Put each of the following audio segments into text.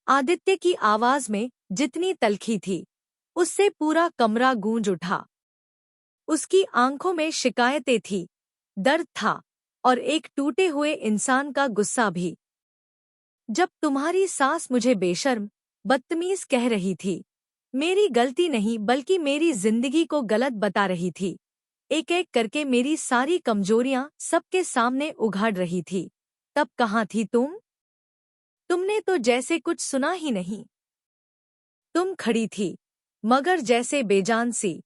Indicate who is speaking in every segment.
Speaker 1: आदित्य की आवाज में जितनी तल्खी थी, उससे पूरा कमरा गूंज उठा। उसकी आंखों में शिकायतें थी, दर्द था और एक टूटे हुए इंसान का गुस्सा भी। जब तुम्हारी सास मुझे बेशर्म, बदतमीज कह रही थी, मेरी गलती नहीं बल्कि मेरी जिंदगी को गलत बता रही थी, एक एक करके मेरी सारी कमजोरियां सबके सामने उघाड़ रही थी, तब कहाँ थी तुम? तुमने तो जैसे कुछ सुना ही नहीं। तुम खड़ी थी, मगर जैसे बेजान सी।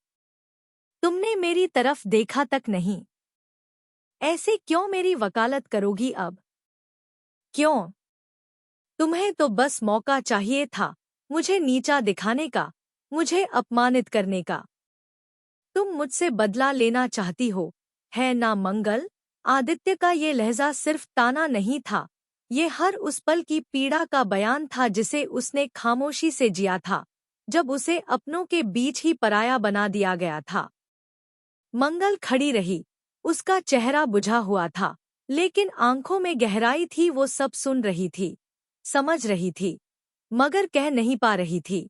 Speaker 1: तुमने मेरी तरफ देखा तक नहीं। ऐसे क्यों मेरी वकालत करोगी अब? क्यों? तुम्हें तो बस मौका चाहिए था, मुझे नीचा दिखाने का, मुझे अपमानित करने का। तुम मुझसे बदला लेना चाहती हो, है ना मंगल? आदित्य का ये लहजा सिर्फ ताना नहीं था, ये हर उस पल की पीड़ा का बयान था जिसे उसने खामोशी से जिया था, जब उसे अपनों के बीच ही पराया बना दिया गया था। मंगल खड़ी रही, उसका चेहरा बुझा हुआ था, लेकिन आंखों में गहराई थी। वो सब सुन रही थी, समझ रही थी, मगर कह नहीं पा रही थी।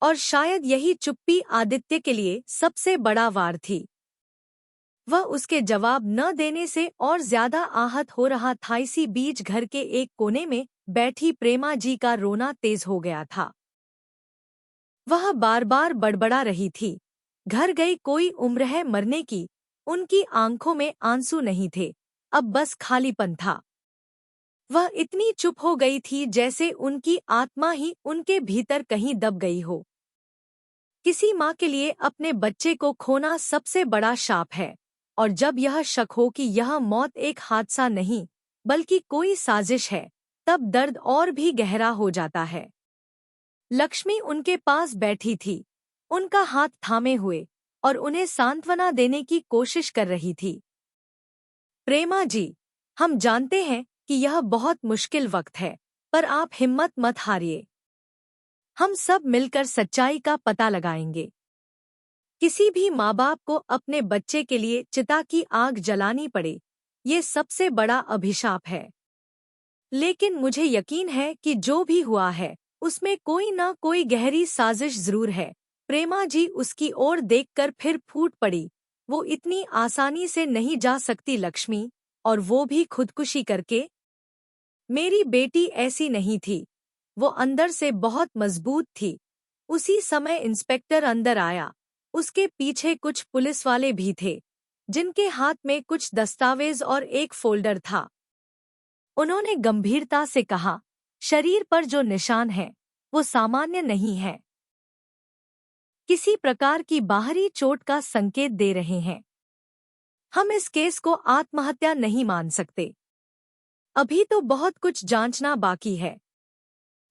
Speaker 1: और शायद यही चुप्पी आदित्य के लिए सबसे बड़ा वार थी। वह उसके जवाब न देने से और ज्यादा आहत हो रहा था। इसी बीच घर के एक कोने में बैठी प्रेमा जी का रोना तेज हो गया था। वह बार बार बड़बड़ा रही थी, घर गई कोई उम्र है मरने की। उनकी आंखों में आंसू नहीं थे, अब बस खालीपन था। वह इतनी चुप हो गई थी जैसे उनकी आत्मा ही उनके भीतर कहीं दब गई हो। किसी माँ के लिए अपने बच्चे को खोना सबसे बड़ा शाप है, और जब यह शक हो कि यह मौत एक हादसा नहीं बल्कि कोई साजिश है, तब दर्द और भी गहरा हो जाता है। लक्ष्मी उनके पास बैठी थी, उनका हाथ थामे हुए, और उन्हें सांत्वना देने की कोशिश कर रही थी। प्रेमा जी, हम जानते हैं कि यह बहुत मुश्किल वक्त है, पर आप हिम्मत मत हारिए। हम सब मिलकर सच्चाई का पता लगाएंगे। किसी भी माँ बाप को अपने बच्चे के लिए चिता की आग जलानी पड़े, ये सबसे बड़ा अभिशाप है। लेकिन मुझे यकीन है कि जो भी हुआ है, उसमें कोई ना कोई गहरी साजिश जरूर है। प्रेमा जी उसकी ओर देखकर फिर फूट पड़ी। वो इतनी आसानी से नहीं जा सकती लक्ष्मी, और वो भी खुदकुशी करके। मेरी बेटी ऐसी नहीं थी, वो अंदर से बहुत मजबूत थी। उसी समय इंस्पेक्टर अंदर आया, उसके पीछे कुछ पुलिस वाले भी थे, जिनके हाथ में कुछ दस्तावेज और एक फोल्डर था। उन्होंने गंभीरता से कहा, शरीर पर जो निशान है, वो सामान्य नहीं है, किसी प्रकार की बाहरी चोट का संकेत दे रहे हैं। हम इस केस को आत्महत्या नहीं मान सकते। अभी तो बहुत कुछ जांचना बाकी है।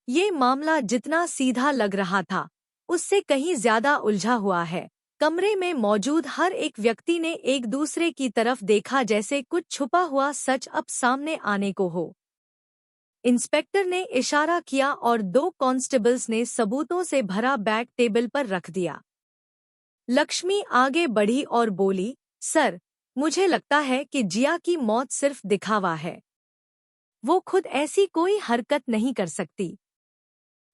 Speaker 1: ये मामला जितना सीधा लग रहा था, उससे कहीं ज्यादा उलझा हुआ है। कमरे में मौजूद हर एक व्यक्ति ने एक दूसरे की तरफ देखा, जैसे कुछ छुपा हुआ सच अब सामने आने को हो। इंस्पेक्टर ने इशारा किया और दो कांस्टेबल्स ने सबूतों से भरा बैग टेबल पर रख दिया। लक्ष्मी आगे बढ़ी और बोली, सर, मुझे लगता है कि जिया की मौत सिर्फ दिखावा है। वो खुद ऐसी कोई हरकत नहीं कर सकती।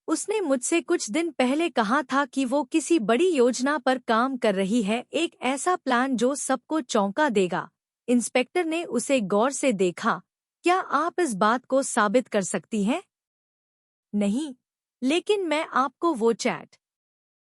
Speaker 1: उसने मुझसे कुछ दिन पहले कहा था कि वो किसी बड़ी योजना पर काम कर रही है, एक ऐसा प्लान जो सबको चौंका देगा। इंस्पेक्टर ने उसे गौर से देखा। क्या आप इस बात को साबित कर सकती हैं? नहीं, लेकिन मैं आपको वो चैट